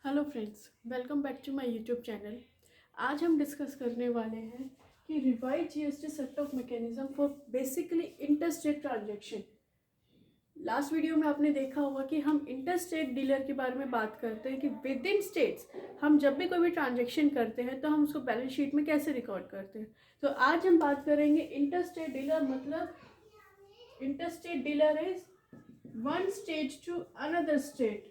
Hello friends, welcome back to my YouTube channel. आज हम discuss करने वाले हैं कि revise GST set off mechanism for basically interstate transaction. Last video में आपने देखा होगा कि हम इंटरस्टेट डीलर के बारे में बात करते हैं कि विद इन स्टेट्स हम जब भी कोई भी ट्रांजैक्शन करते हैं तो हम उसको बैलेंस शीट में कैसे रिकॉर्ड करते हैं। तो आज हम बात करेंगे इंटरस्टेट डीलर। मतलब interstate dealer is one state to another state.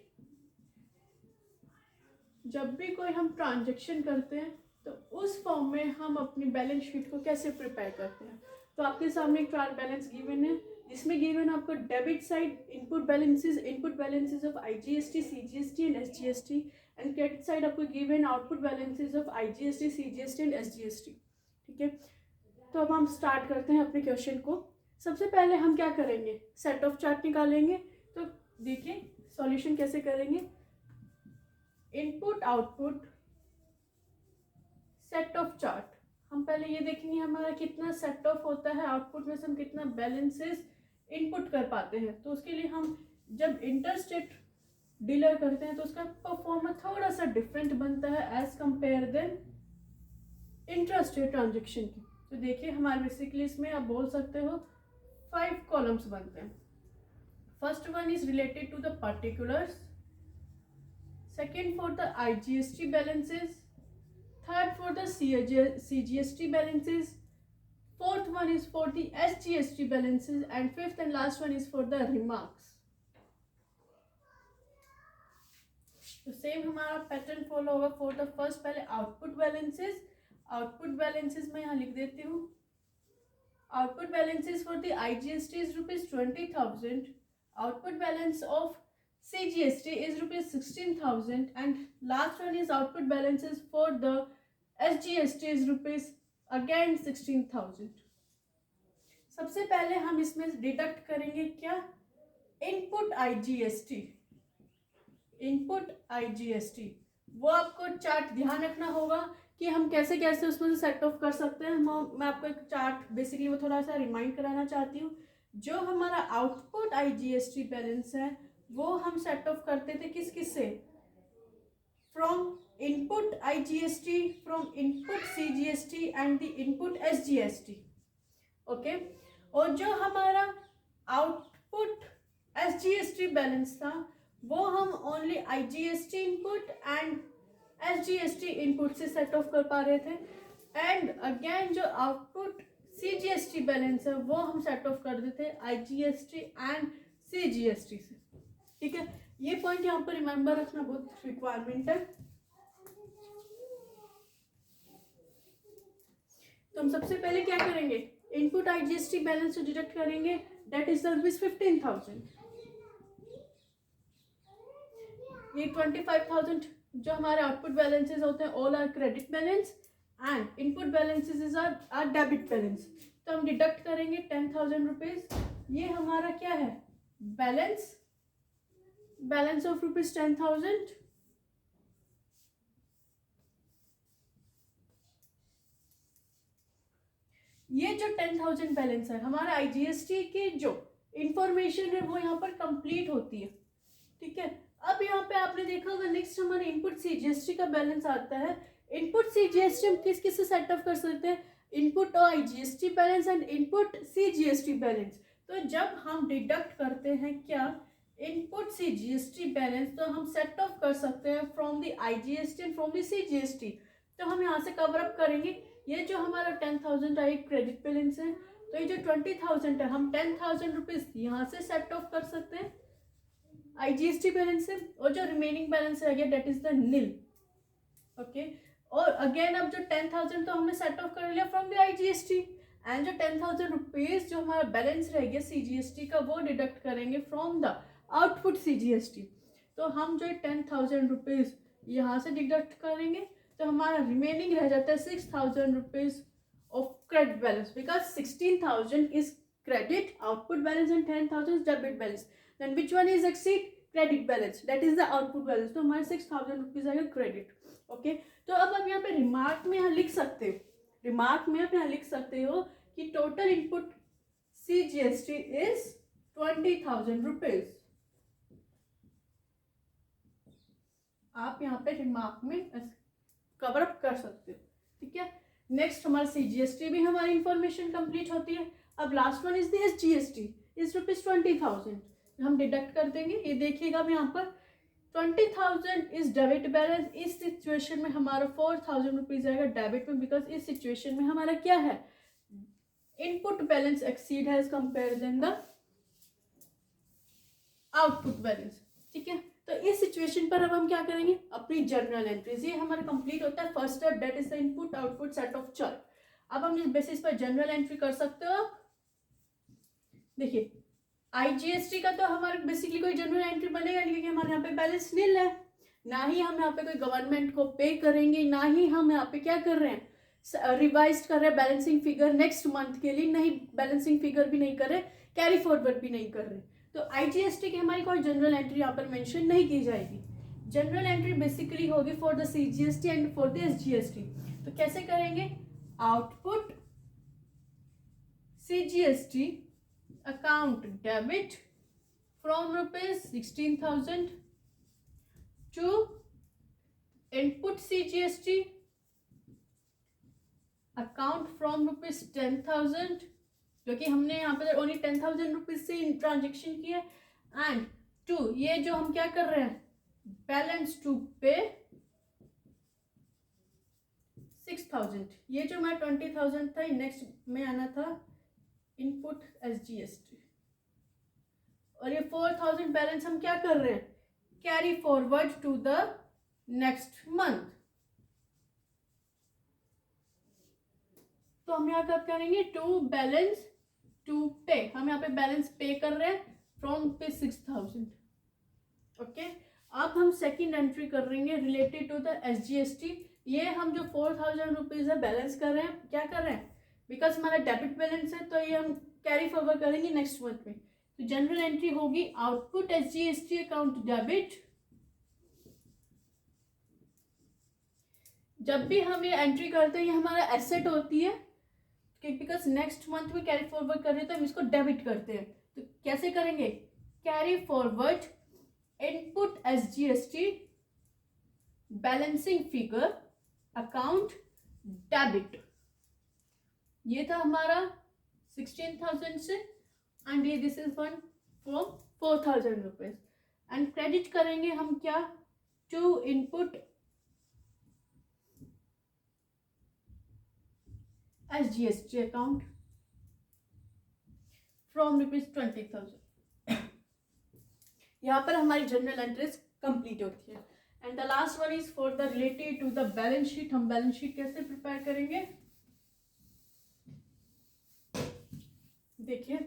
जब भी कोई हम ट्रांजैक्शन करते हैं तो उस फॉर्म में हम अपनी बैलेंस शीट को कैसे प्रिपेयर करते हैं। तो आपके सामने एक ट्रायल बैलेंस गिवन है, जिसमें गिवन आपको debit side input balances of IGST, CGST and SGST, and credit side आपको given output balances of IGST, CGST and SGST. ठीक है, तो अब हम स्टार्ट करते हैं अपने क्वेश्चन को। सबसे पहले हम क्या करेंगे, सेट ऑफ चार्ट निकालेंगे। तो देखिए सॉल्यूशन कैसे करेंगे। Input output set of chart, हम पहले ये देखेंगे हमारा कितना सेट ऑफ होता है, आउटपुट में से हम कितना बैलेंसेस इनपुट कर पाते हैं। तो उसके लिए हम जब इंटरस्टेट डीलर करते हैं तो उसका परफॉर्मेंस थोड़ा सा डिफरेंट बनता है as compare than interstate transaction की। तो देखिए हमारे बेसिकली इसमें आप बोल सकते हो 5 कॉलम्स बनते हैं। First one is related to the particulars, second for the IGST balances, third for the CGST balances, fourth one is for the SGST balances, and fifth and last one is for the remarks. तो same हमारा pattern follow होगा for the first. पहले output balances मैं यहाँ लिख देती हूँ। Output balances for the IGST is ₹20,000, output balance of CGST is ₹16,000, and last one is output balances for the SGST is again 16,000. सबसे पहले हम इसमें डिडक्ट करेंगे क्या, इनपुट IGST। वो आपको चार्ट ध्यान रखना होगा कि हम कैसे कैसे उसमें से सेट ऑफ कर सकते हैं। मैं आपको एक चार्ट बेसिकली वो थोड़ा सा रिमाइंड कराना चाहती हूँ। जो हमारा आउटपुट IGST बैलेंस है वो हम सेट ऑफ करते थे किस से, from input IGST, from input CGST and the input SGST। Okay, और जो हमारा आउटपुट SGST बैलेंस था वो हम only IGST input and SGST input से सेट ऑफ कर पा रहे थे। एंड अगेन जो आउटपुट CGST बैलेंस है वो हम सेट ऑफ कर देते थे IGST एंड CGST से। ठीक है, ये पॉइंट यहाँ पर रिमेंबर रखना बहुत रिक्वायरमेंट है। तो हम सबसे पहले क्या करेंगे, इनपुट IGST बैलेंस से डिडक्ट करेंगे, दैट इज ₹15,000। ये 25,000 जो हमारे आउटपुट बैलेंसेस होते हैं all are credit balance and input balances are debit balance. तो हम डिडक्ट करेंगे 10,000 रुपीज। ये हमारा क्या है, बैलेंस ऑफ ₹10,000। ये जो 10,000 बैलेंस है हमारा IGST की जो इंफॉर्मेशन है वो यहाँ पर कंप्लीट होती है। ठीक है, अब यहाँ पे आपने देखा होगा नेक्स्ट हमारे इनपुट CGST का बैलेंस आता है। इनपुट CGST हम किस किस से सेट ऑफ कर सकते हैं, input IGST balance and input CGST balance. तो जब हम डिडक्ट करते हैं क्या, इनपुट CGST बैलेंस, तो हम सेट ऑफ कर सकते हैं from the IGST and from the CGST। तो हम यहाँ से कवर अप करेंगे। ये जो हमारा 10,000 का एक क्रेडिट बैलेंस है, तो ये जो 20,000 है हम 10,000 रुपीज यहाँ से सेट ऑफ कर सकते हैं IGST बैलेंस से, और जो रिमेनिंग बैलेंस रह गया that is the nil. Okay, और अगेन अब जो 10,000 तो हमने सेट ऑफ कर लिया फ्रॉम द IGST, एंड जो 10,000 रुपीज जो हमारा बैलेंस रह गया CGST का वो डिडक्ट करेंगे फ्रॉम द आउटपुट CGST। तो हम जो 10,000 रुपीज यहाँ से डिडक्ट करेंगे तो हमारा रिमेनिंग रह जाता है 6,000 rupees of credit balance, because 16,000 is credit output balance and 10,000 is debit balance. Then which one is exceed, credit balance, that is the output balance. तो हमारे 6,000 रुपीज आएगा क्रेडिट। ओके, तो अब आप यहाँ पे रिमार्क में यहाँ लिख सकते हो, रिमार्क में आप यहाँ लिख सकते हो कि total input CGST is 20,000 rupees. आप यहाँ पे रिमार्क में कवर अप कर सकते हो, ठीक है। नेक्स्ट हमारा CGST भी हमारी इंफॉर्मेशन कंप्लीट होती है। अब last one is the SGST is ₹20,000, हम डिडक्ट कर देंगे। ये देखिएगा अब यहाँ पर 20,000 इज डेबिट बैलेंस। इस सिचुएशन में हमारा 4,000 रुपीज आएगा डेबिट में, बिकॉज इस सिचुएशन में हमारा क्या है, इनपुट बैलेंस एक्सीड है as compare than the output balance, ठीक है। तो इस सिचुएशन पर अब हम क्या करेंगे, अपनी जर्नल एंट्रीज, ये हमारा कंप्लीट होता है first step, that is the input output set of chart. अब हम इस बेसिस पर जर्नल एंट्री कर सकते हो। आप देखिए IGST का तो हमारे बेसिकली कोई जनरल एंट्री बनेगा नहीं, क्योंकि हमारे यहाँ पे बैलेंस नील है, ना ही हम यहाँ पे कोई गवर्नमेंट को पे करेंगे, ना ही हम यहाँ पे क्या कर रहे हैं, रिवाइज कर रहे हैं बैलेंसिंग फिगर नेक्स्ट मंथ के लिए, नहीं बैलेंसिंग फिगर भी नहीं कर रहे, कैरी फॉरवर्ड भी नहीं कर रहे। तो IGST की हमारी कोई जनरल एंट्री यहाँ पर मेंशन नहीं की जाएगी। जनरल एंट्री बेसिकली होगी for the CGST and for the SGST। तो कैसे करेंगे, output CGST account debit from ₹16,000 to input CGST account from ₹10,000, क्योंकि हमने यहाँ पे ओनली 10,000 रुपीज से ट्रांजेक्शन किया, एंड टू ये जो हम क्या कर रहे हैं, बैलेंस टू पे 6,000, ये जो मैं 20,000 था, नेक्स्ट में आना था इनपुट SGST, और ये 4,000 बैलेंस हम क्या कर रहे हैं, carry forward to the next month. तो हम यहाँ कब करेंगे, टू बैलेंस टू पे, हम यहाँ पे बैलेंस पे कर रहे हैं फ्रॉम पे 6,000, ओके। अब हम सेकेंड एंट्री कर रहेंगे रिलेटेड टू द SGST। ये हम जो 4,000 रुपीज है बैलेंस कर रहे हैं, क्या कर रहे हैं, बिकॉज हमारा डेबिट बैलेंस है, तो ये हम कैरी फॉरवर्ड करेंगे नेक्स्ट मंथ में। तो जनरल एंट्री होगी आउटपुट SGST अकाउंट डेबिट। जब भी हम ये एंट्री करते हैं, ये हमारा एसेट होती है, बिकॉज नेक्स्ट मंथ में कैरी फॉरवर्ड कर रहे हैं, तो हम इसको डेबिट करते हैं। तो कैसे करेंगे, carry forward input SGST balancing figure account debit. ये था हमारा 16,000 से, एंड ये this is one from 4,000 rupees, and credit करेंगे हम क्या, to input SGST account from ₹20,000। यहाँ पर हमारी जनरल एंट्रीज कंप्लीट होती है। And the last one is for the related to the balance sheet. हम बैलेंस शीट कैसे प्रिपेयर करेंगे, देखिए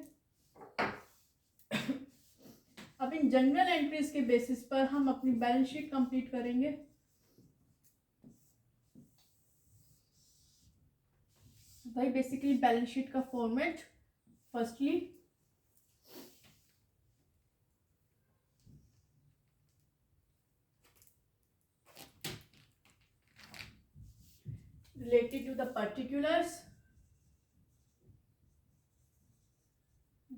अब इन जनरल एंट्रीज के बेसिस पर हम अपनी बैलेंस शीट कंप्लीट करेंगे। भाई बेसिकली बैलेंस शीट का format, firstly related to the particulars,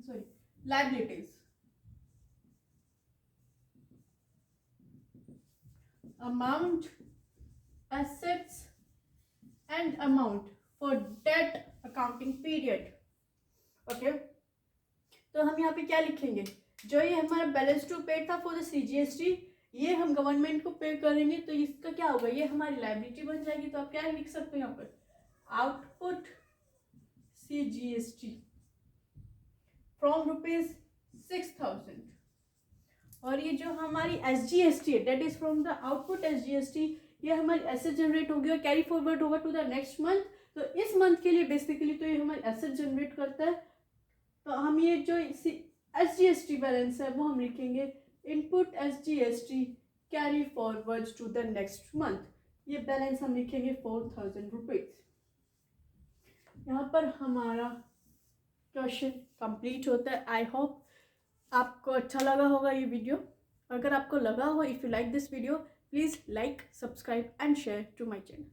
sorry, liabilities, amount, assets and amount for debt accounting period, okay. तो हम यहाँ पे क्या लिखेंगे, जो ये हमारा बैलेंस टू पेड था फॉर द CGST, ये हम गवर्नमेंट को पे करेंगे, तो इसका क्या होगा, ये हमारी लायबिलिटी बन जाएगी। तो आप क्या लिख सकते हो यहाँ पर, आउटपुट CGST फ्रॉम ₹6,000, और ये जो हमारी SGST है, that is from the output SGST, ये हमारी एसेट जनरेट होगी और कैरी फॉरवर्ड होगा टू द नेक्स्ट मंथ। तो इस मंथ के लिए बेसिकली तो ये हमारी एसेट जनरेट करता है। तो हम ये जो SGST बैलेंस है वो हम लिखेंगे input SGST carry forward to the next month. ये बैलेंस हम लिखेंगे 4,000 रुपीज। यहाँ पर हमारा क्वेश्चन कंप्लीट होता है। आई होप आपको अच्छा लगा होगा ये वीडियो। अगर आपको लगा हो, if you like this video, please like, subscribe and share to my channel.